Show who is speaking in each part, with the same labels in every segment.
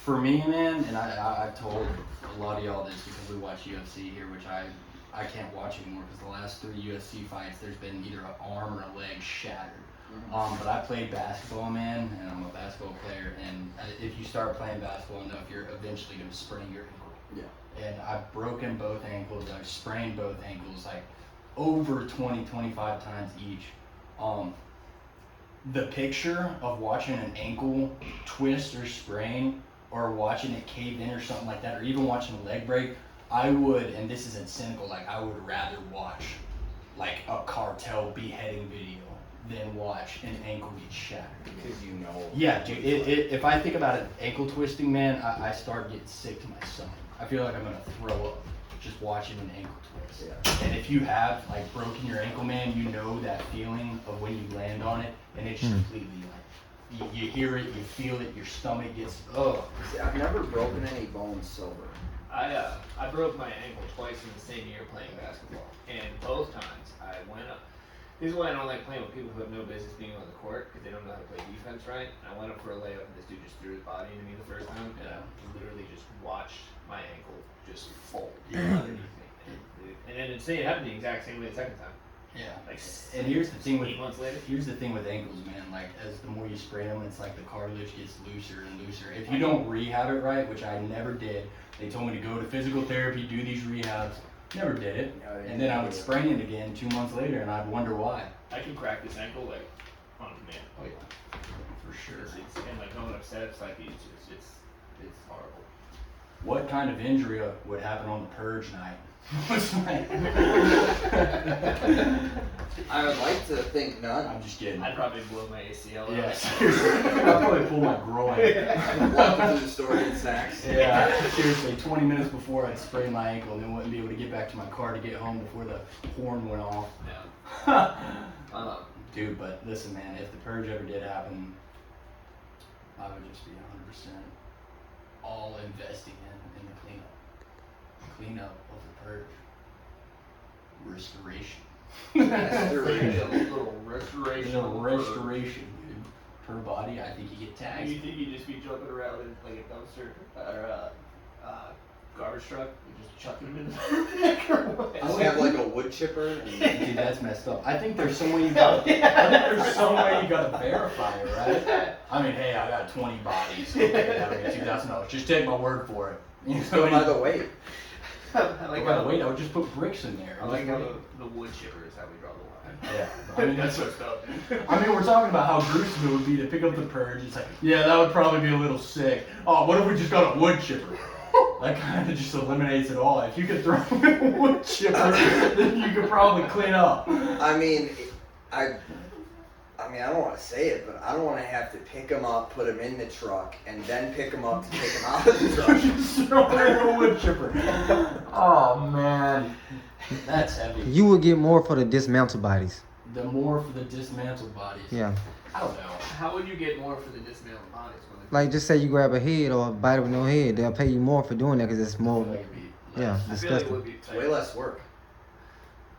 Speaker 1: For me, man, and I've told a lot of y'all this because we watch UFC here, which I can't watch anymore because the last 3 UFC fights, there's been either an arm or a leg shattered. But I played basketball, man, and I'm a basketball player. And if you start playing basketball enough, you're eventually going to sprain your ankle. Yeah. And I've broken both ankles. I've sprained both ankles like over 20, 25 times each. The picture of watching an ankle twist or sprain, or watching it cave in or something like that, or even watching a leg break, I would, and this isn't cynical, like I would rather watch like a cartel beheading video than watch an ankle get shattered.
Speaker 2: Because you know.
Speaker 1: Yeah, dude, if I think about it, ankle twisting, man, I start getting sick to my stomach. I feel like I'm gonna throw up just watching an ankle twist. Yeah. And if you have like broken your ankle, man, you know that feeling of when you land on it, and it's completely like, you hear it, you feel it, your stomach gets,
Speaker 2: See, I've never broken any bones sober.
Speaker 3: I broke my ankle twice in the same year playing basketball, and both times I went up. This is why I don't like playing with people who have no business being on the court, because they don't know how to play defense right. And I went up for a layup, and this dude just threw his body into me the first time, and I literally just watched my ankle just fold underneath me. And then it happened the exact same way the second time.
Speaker 1: Yeah.
Speaker 3: Like,
Speaker 1: and here's the thing with
Speaker 3: 8 months later.
Speaker 1: Here's the thing with ankles, man. Like, as the more you sprain them, it's like the cartilage gets looser and looser. If you don't rehab it right, which I never did, they told me to go to physical therapy, do these rehabs. Never did it. And then I would sprain it again 2 months later, and I'd wonder why.
Speaker 3: I can crack this ankle like on command.
Speaker 1: Oh yeah, for sure.
Speaker 3: And like going upset, it's like it's horrible.
Speaker 1: What kind of injury would happen on the purge night?
Speaker 2: I would like to think none.
Speaker 1: I'm just kidding.
Speaker 3: I'd probably blow my ACL.
Speaker 1: Yeah, seriously. I'd probably pull my groin.
Speaker 2: Walking through the store getting snacks.
Speaker 1: Yeah, seriously. 20 minutes before I'd sprain my ankle, and then wouldn't be able to get back to my car to get home before the horn went off.
Speaker 3: Yeah.
Speaker 1: Dude, but listen, man. If the purge ever did happen, I would just be 100% all investing in the cleanup of the purge. Restoration.
Speaker 2: Restoration.
Speaker 3: A little restoration.
Speaker 1: Dude. Per body, I think you get taxed.
Speaker 3: You think you'd just be jumping around in like a dumpster or a garbage truck and just chucking them in the
Speaker 2: Just have like a wood chipper. And...
Speaker 1: Dude, that's messed up. I think there's some way you got. I think there's some way you got to verify it, right? I mean, hey, I got 20 bodies. Okay, that'll be $2,000. Just take my word for it. You know,
Speaker 2: Go by the weight.
Speaker 1: By the way, I would just put bricks in there.
Speaker 3: I like how the wood chipper is how we draw the line.
Speaker 1: Yeah, I mean
Speaker 3: that's what's up.
Speaker 1: I mean, we're talking about how gruesome it would be to pick up the purge. It's like, yeah, that would probably be a little sick. Oh, what if we just got a wood chipper? That kind of just eliminates it all. If you could throw in a wood chipper, then you could probably clean up.
Speaker 2: I mean, I don't want to say it, but I don't want to have to pick them up, put them in the truck, and then pick them up to take them out of the truck.
Speaker 1: Just throw in a wood chipper. Oh man, that's heavy.
Speaker 4: You would get more for the dismantled bodies.
Speaker 1: The more for the dismantled bodies.
Speaker 4: Yeah.
Speaker 1: I don't know.
Speaker 3: How would you get more for the dismantled bodies?
Speaker 4: Like, just say you grab a head or a body with no head, they'll pay you more for doing that because it's more, yeah,
Speaker 3: I feel like it
Speaker 4: disgusting.
Speaker 3: would be
Speaker 2: It's way less work.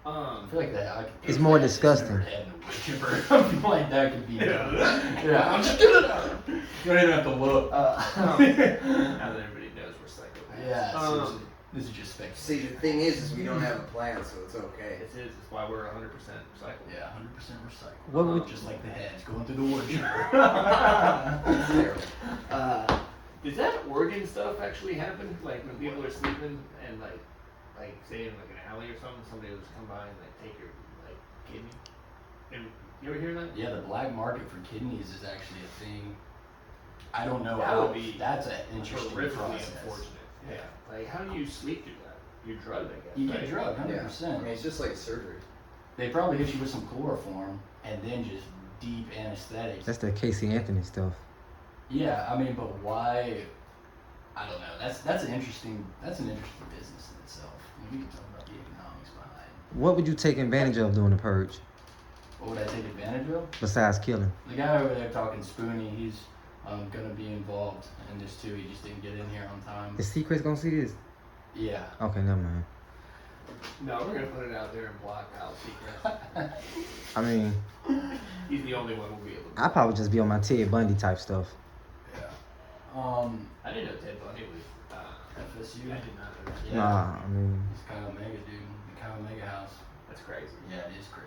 Speaker 1: I feel like that.
Speaker 4: It's more disgusting.
Speaker 1: I feel like that could be. Yeah, I'm just gonna. You don't even have to look.
Speaker 3: Now that everybody knows we're psychopaths.
Speaker 1: Yeah, seriously. This is just speculation.
Speaker 2: See, the thing is we don't have a plan, so it's okay.
Speaker 3: It is. It's why we're 100% recycled.
Speaker 1: Yeah, 100% recycled.
Speaker 4: What would-
Speaker 1: Just like the heads going through the wood chipper.
Speaker 3: Does that organ stuff actually happen? Like when people are sleeping and like say in like an alley or something, somebody will just come by and like take your like kidney. And you ever hear that?
Speaker 1: Yeah, the black market for kidneys is actually a thing. I don't know
Speaker 3: That
Speaker 1: how.
Speaker 3: would be
Speaker 1: That's an interesting
Speaker 3: horrifically
Speaker 1: process.
Speaker 3: unfortunate. Yeah. Like how do you sleep through that? You're drugged, I guess.
Speaker 1: You
Speaker 3: right?
Speaker 1: get drugged, 100%.
Speaker 2: Yeah. I mean, it's just like surgery.
Speaker 1: They probably hit you with some chloroform and then just deep anesthetics.
Speaker 4: That's the Casey Anthony stuff.
Speaker 1: Yeah, I mean, but why? I don't know. That's an interesting business in itself. I mean, we can talk about the economics behind.
Speaker 4: What would you take advantage of during the purge,
Speaker 1: What would I take advantage of?
Speaker 4: besides killing?
Speaker 1: The guy over there talking Spoonie, he's gonna be involved in this too. He just didn't get in here on time.
Speaker 4: Is Secret's gonna see this?
Speaker 1: Yeah.
Speaker 4: Okay, never mind.
Speaker 3: No, we're gonna put it out there and block out Secret.
Speaker 4: I mean,
Speaker 3: He's the only one who'll be able to.
Speaker 4: I'd probably just be on my Ted Bundy type stuff.
Speaker 1: Yeah.
Speaker 3: I didn't know
Speaker 1: OSU?
Speaker 3: I did not know that.
Speaker 1: Yeah.
Speaker 4: Nah, I mean,
Speaker 1: It's Kyle Mega, dude. The Kyle Mega house.
Speaker 3: That's crazy.
Speaker 1: Yeah, it is crazy.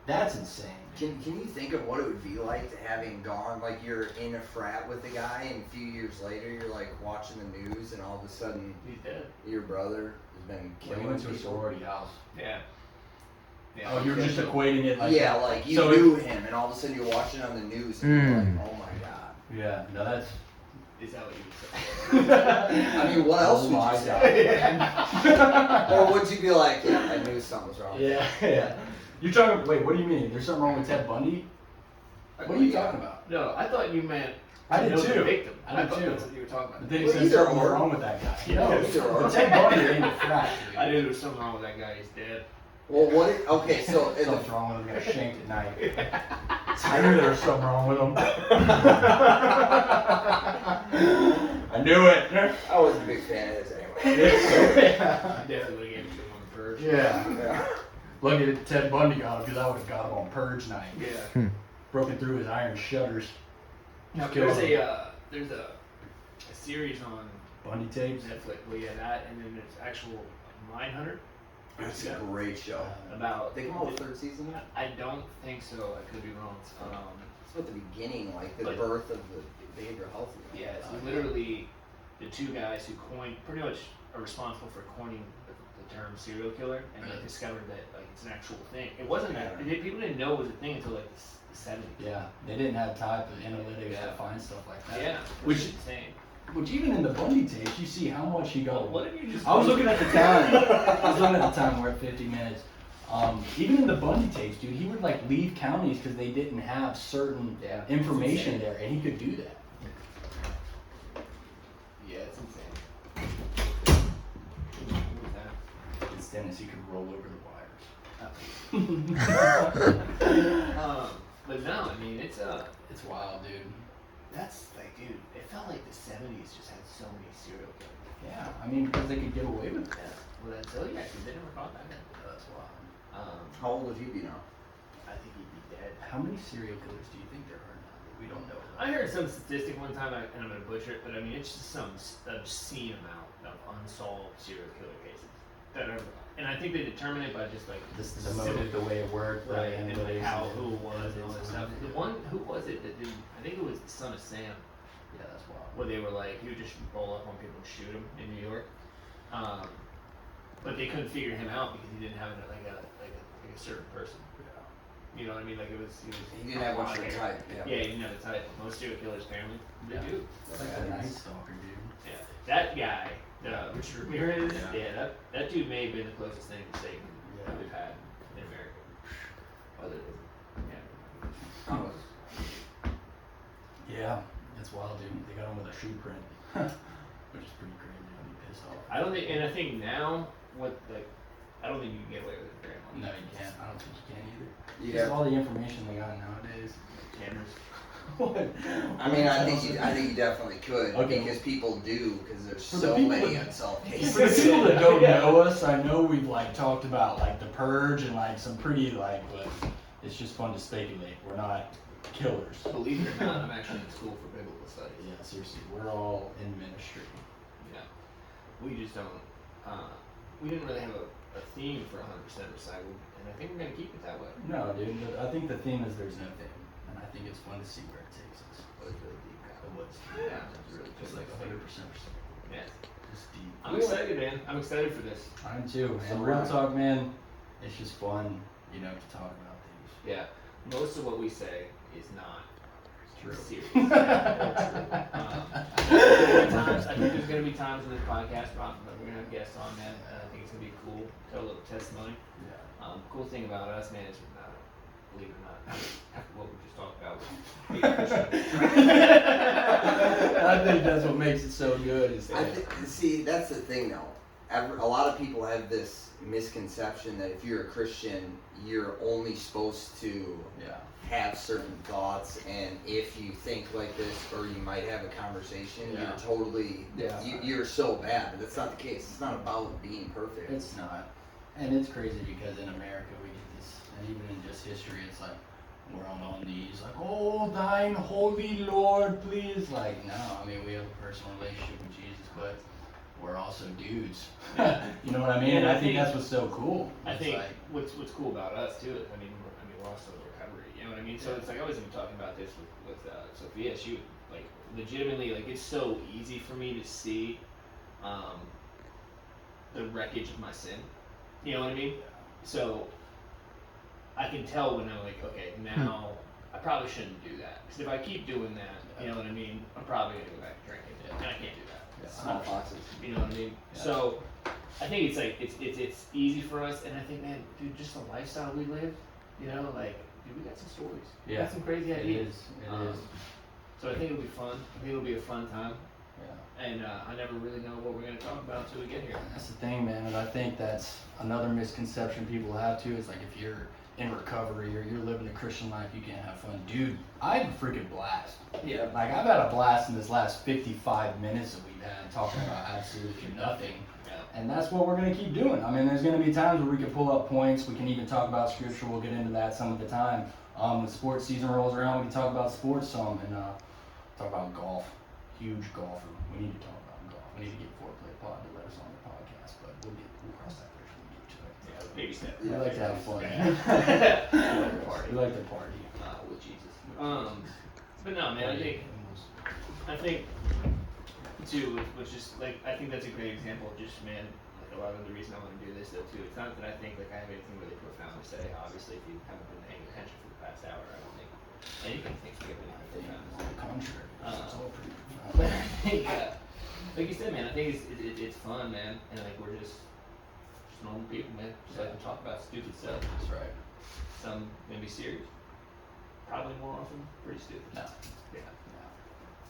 Speaker 1: That's insane.
Speaker 2: Can you think of what it would be like to having gone, like you're in a frat with a guy and a few years later you're like watching the news and all of a sudden
Speaker 3: He's dead.
Speaker 2: your brother has been
Speaker 1: Yeah, we
Speaker 2: killing
Speaker 1: went to a
Speaker 2: people?
Speaker 1: sorority house.
Speaker 3: Yeah. Yeah.
Speaker 1: Oh, you were just equating it like
Speaker 2: Yeah, like you
Speaker 1: So
Speaker 2: knew him and all of a sudden you're watching on the news and you're like, oh my god.
Speaker 1: Yeah, no, that's.
Speaker 3: Is that what you would say?
Speaker 2: I mean, what else would
Speaker 1: my
Speaker 2: you say? Or would you be like, yeah, I knew something was wrong?
Speaker 1: Yeah, yeah. You're talking. Wait, what do you mean? There's something wrong with Ted Bundy? What are you talking about?
Speaker 3: No, I thought you meant
Speaker 1: I did
Speaker 3: know
Speaker 1: too.
Speaker 3: the victim.
Speaker 1: I did
Speaker 3: thought
Speaker 1: too.
Speaker 3: that's what you were talking about.
Speaker 1: But then he
Speaker 2: Well,
Speaker 1: said
Speaker 2: either
Speaker 1: something
Speaker 2: or.
Speaker 1: wrong with that guy.
Speaker 2: Yeah,
Speaker 1: No,
Speaker 2: either or.
Speaker 1: Ted Bundy ain't a frat, dude.
Speaker 3: I knew there was something wrong with that guy. He's dead.
Speaker 2: Well, okay, so in the
Speaker 1: Something's wrong with him. Got shanked at night. I knew there was something wrong with him. I knew it.
Speaker 2: I wasn't a big fan of his anyway.
Speaker 3: I definitely would have given him on the purge.
Speaker 1: Yeah.
Speaker 2: Yeah.
Speaker 1: Lucky that Ted Bundy got him because I would have got him on purge night.
Speaker 3: Yeah.
Speaker 1: Broken through his iron shutters.
Speaker 3: Now,
Speaker 1: Killed
Speaker 3: there's
Speaker 1: him.
Speaker 3: a series on
Speaker 1: Bundy tapes.
Speaker 3: Netflix. Well, yeah, that, and then there's actual Mindhunter
Speaker 2: It's a great show.
Speaker 3: about.
Speaker 2: They come out with third season now?
Speaker 3: I don't think so. I could be wrong.
Speaker 2: It's about the beginning, like the
Speaker 3: But-
Speaker 2: birth of the behavioral health.
Speaker 3: Yeah, it's literally the two guys who pretty much are responsible for coining the term serial killer, and they discovered that like it's an actual thing. It wasn't that people didn't know it was a thing until like the 70s.
Speaker 1: Yeah, they didn't have time for analytics to find stuff like that.
Speaker 3: Yeah,
Speaker 1: Which-
Speaker 3: which is insane.
Speaker 1: Which even in the Bundy tapes, you see how much he got.
Speaker 3: What if you just?
Speaker 1: I was looking at the time. I was looking at the time. We're at 50 minutes. Even in the Bundy tapes, dude, he would like leave counties because they didn't have certain
Speaker 3: Yeah,
Speaker 1: information
Speaker 3: it's
Speaker 1: there, and he could do that.
Speaker 3: Yeah, it's insane. What was that?
Speaker 1: It's Dennis. He could roll over the wires.
Speaker 3: But no, I mean it's
Speaker 1: It's wild, dude.
Speaker 3: that's like, dude, it felt like the 70s just had so many serial killers.
Speaker 1: Yeah, I mean because they could get away with it.
Speaker 3: Yeah. Well, that's Zodiac, because they never caught that guy.
Speaker 1: That's wild.
Speaker 2: How old would he be now?
Speaker 3: I think he'd be dead.
Speaker 1: How many serial killers do you think there are now? We don't know.
Speaker 3: I heard some statistic one time, and I'm gonna butcher it, but I mean it's just some obscene amount of unsolved serial killer cases that are, and I think they determine it by just like
Speaker 1: This is the motive, the way it worked,
Speaker 3: right, and like
Speaker 1: analytics,
Speaker 3: how
Speaker 1: and
Speaker 3: who it was and all that stuff. The
Speaker 1: Yeah.
Speaker 3: one who was it that did? I think it was the Son of Sam,
Speaker 1: Yeah, that's wild.
Speaker 3: where they were like he would just roll up on people and shoot them in New York, but they couldn't figure him out because he didn't have like a certain person. You know what I mean? Like he
Speaker 2: He didn't have much of a type.
Speaker 3: Yeah, he didn't have a type. Most serial killers' family, they
Speaker 1: Yeah.
Speaker 3: do.
Speaker 1: It's like a night stalker, dude.
Speaker 3: Yeah, that guy, Richard Ramirez.
Speaker 1: Yeah.
Speaker 3: Yeah, that dude may have been the closest thing to Satan
Speaker 1: Yeah.
Speaker 3: that we've had in America. Other than,
Speaker 1: Yeah, it's wild, dude. They got him with a shoe print, which is pretty crazy. I'd be pissed off.
Speaker 3: I don't think, and I think now I don't think you can get away with it very much.
Speaker 1: No, you can't. I don't think you can either.
Speaker 2: Yeah.
Speaker 1: Just all the information they got nowadays.
Speaker 3: Cameras.
Speaker 1: What?
Speaker 2: I mean, I think you definitely could
Speaker 1: Okay.
Speaker 2: because people do because there's
Speaker 1: For the
Speaker 2: so
Speaker 1: people
Speaker 2: many
Speaker 1: that-
Speaker 2: unsolved
Speaker 1: For
Speaker 2: cases.
Speaker 1: the people that don't
Speaker 3: Yeah.
Speaker 1: know us, I know we've like talked about like the purge and like some pretty like, but it's just fun to speculate. We're not killers.
Speaker 3: Believe it or not, I'm actually in school for biblical studies.
Speaker 1: Yeah, seriously, we're all in ministry.
Speaker 3: Yeah. We just don't, we didn't really have a theme for 100% recycled, and I think we're going to keep it that way.
Speaker 1: No, dude. But I think the theme is there's no theme, and I think it's fun to see where it takes us.
Speaker 3: But it's really deep, guy.
Speaker 1: It was.
Speaker 3: Yeah,
Speaker 1: It's really just like 100%
Speaker 3: Yeah.
Speaker 1: just deep.
Speaker 3: I'm excited, man. I'm excited for this.
Speaker 1: I'm too.
Speaker 2: So
Speaker 1: And real
Speaker 2: am I.
Speaker 1: talk, man, it's just fun, to talk about things.
Speaker 3: Yeah. Most of what we say is not
Speaker 1: True.
Speaker 3: serious. I think there's going to be times in this podcast, Ron, that we're going to have guests on, man. I think it's going to be cool. Tell a little testimony.
Speaker 1: Yeah.
Speaker 3: Cool thing about us, man, is believe it or not, after what we just talked about, being Christian.
Speaker 1: I think that's what makes it so good. Is that
Speaker 2: See, that's the thing though. A lot of people have this misconception that if you're a Christian, you're only supposed to
Speaker 1: yeah.
Speaker 2: have certain thoughts, and if you think like this, or you might have a conversation,
Speaker 1: Yeah.
Speaker 2: you're totally,
Speaker 1: Yeah.
Speaker 2: you're so bad. But that's not the case. It's not about being perfect.
Speaker 1: It's not. And it's crazy because in America we get this, and even in just history, it's like we're on our knees, like, oh, thine holy Lord, please. Like, no, I mean, we have a personal relationship with Jesus, but we're also dudes. You know what I mean? And I think that's what's so cool.
Speaker 3: I
Speaker 1: It's
Speaker 3: think
Speaker 1: like,
Speaker 3: what's cool about us too is, I mean, we're also in recovery. You know what I mean? So it's like I was even talking about this with Sophia. She would, like, legitimately, like, it's so easy for me to see the wreckage of my sin. You know what I mean? So I can tell when I'm like, okay, now I probably shouldn't do that. Because if I keep doing that, you know what I mean, I'm probably gonna go back to drinking, and I can't do that.
Speaker 2: Small foxes.
Speaker 3: You know what I mean?
Speaker 1: Yeah.
Speaker 3: So I think it's like it's easy for us, and I think, man, dude, just the lifestyle we live, you know, like, dude, we got some stories. We
Speaker 1: Yeah.
Speaker 3: got some crazy
Speaker 1: it
Speaker 3: ideas.
Speaker 1: is. It is.
Speaker 3: So I think it'll be fun. I think it'll be a fun time,
Speaker 1: Yeah.
Speaker 3: and I never really know what we're gonna talk about until we get here.
Speaker 1: That's the thing, man, and I think that's another misconception people have too. Is like, if you're in recovery or you're living a Christian life, you can't have fun. Dude, I had a freaking blast.
Speaker 3: Yeah.
Speaker 1: Like, I've had a blast in this last 55 minutes that we've had talking about absolutely nothing.
Speaker 3: Yeah.
Speaker 1: And that's what we're going to keep doing. I mean, there's going to be times where we can pull up points. We can even talk about scripture. We'll get into that some of the time. When sports season rolls around, we can talk about sports some and talk about golf. Huge golfer. We need to talk about golf. We need to get Foreplay Pod to let us on the podcast, but we'll cross that bridge when we get to it.
Speaker 3: Yeah, baby step.
Speaker 1: We like to have fun.
Speaker 3: Yeah. We like to party.
Speaker 1: We like to party.
Speaker 3: With Jesus. But no, man, I think too, which is like, I think that's a great example of just, man, like, a lot of the reason I want to do this though too. It's not that I think like I have anything really profound to say. Obviously, if you haven't been paying attention for the past hour, I don't think anything thinks we have anything profound to
Speaker 1: On
Speaker 3: say.
Speaker 1: the contrary, it's all pretty
Speaker 3: But
Speaker 1: profound.
Speaker 3: I think, like you said, man, I think it's fun, man, and like we're just normal people, man. Just like to talk about stupid stuff.
Speaker 1: That's right.
Speaker 3: Some maybe serious, probably more often pretty stupid.
Speaker 1: No.
Speaker 3: Yeah.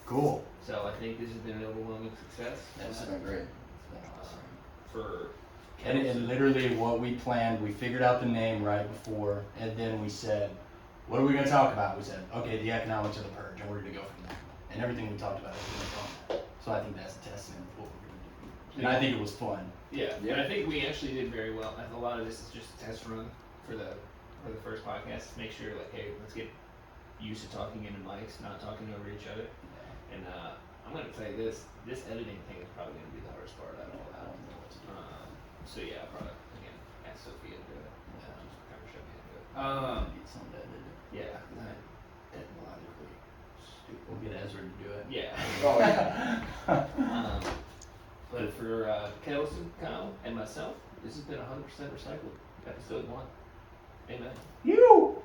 Speaker 1: Cool.
Speaker 3: So I think this has been an overwhelming success.
Speaker 1: This has been great. It's been awesome.
Speaker 3: For
Speaker 1: And literally what we planned, we figured out the name right before, and then we said, what are we going to talk about? We said, okay, the economics of the purge, and we're going to go from there. And everything we talked about has been from that. So I think that's a testament of what we're going to do. And I think it was fun.
Speaker 3: yeah,
Speaker 2: Yeah.
Speaker 3: and I think we actually did very well. I think a lot of this is just a test run for the first podcast. Make sure, like, hey, let's get used to talking into mics, not talking over each other. And I'm gonna tell you this editing thing is probably gonna be the hardest part out of all
Speaker 1: I
Speaker 3: that.
Speaker 1: don't know what to do.
Speaker 3: So yeah, I'll probably again ask Sophia to do it.
Speaker 1: Yeah.
Speaker 3: She's kind of showed me how to do it.
Speaker 1: Need something to edit it.
Speaker 3: Yeah, technologically stupid.
Speaker 1: We'll get Ezra to do it.
Speaker 3: Yeah.
Speaker 2: Oh yeah.
Speaker 3: But for Kelson, Kyle, and myself, this has been 100% recycled. Episode 1. Amen.
Speaker 1: You!